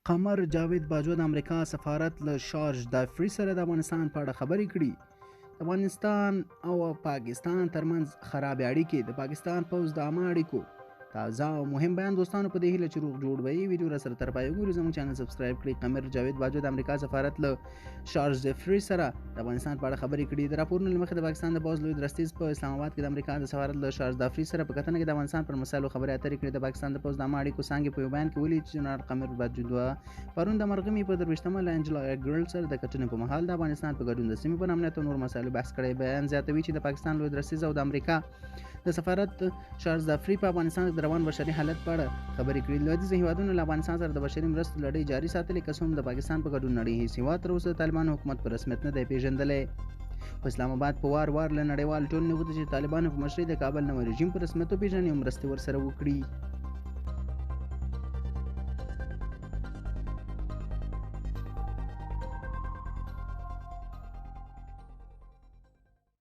قمر جاوید باجوه د امریکا سفارت له شارج دافري سره د افغانستان په اړه خبرې کړي. د افغانستان او پاکستان ترمنځ خرابې اړیکې د پاکستان پوځ د عامه اړیکو تازه او مهم بیان دوستانو په دې هیله چې روغ جوړ وي. ویډیو را سره تر پایه وګورئ. زموږ چینل سبسکرایب کړئ. قمر جاوید باجوه د امریکا سفارت له شارج دافري سره د افغانستان په اړه خبرې کړي. د راپورونو له مخې د پاکستان د پوځ لوی درستیز په اسلام آباد کې د امریکا د سفارت له شارج دافري سره په کتنه کې د افغانستان پر مسایلو خبرې اترې کړي. د پاکستان د پوځ د عامه اړیکو څانګې په یو بیان کې ویلي چې جنرال قمر باجوه پرون د مرغمي په 23مه له انجلا ګرل سره د کتنې په مهال د افغانستان په ګډون د سیمې پر امنیت او نور مسایلو بحث کړی. بیان زیاتوي چې د پاکستان لوی درستیز او د امریکا د سفارت شارج دافري په افغانستان کې د روان بشري حالت په اړه خبرې کړي. لویدیځ هیوادونو له افغانستان سره د بشري مرستو لړۍ جاري ساتلې، که څه هم د پاکستان په ګډون نړۍ هیڅ هیواد تر اوسه د طالبانو حکومت په رسمیت نه دی پیژندلی. په اسلام آباد په وار له نړیوال ټولنې وغوښتل چې طالبانو په مشرۍ د کابل نوی رژیم په رسمیت وپیژني او مرستې ورسره وکړي.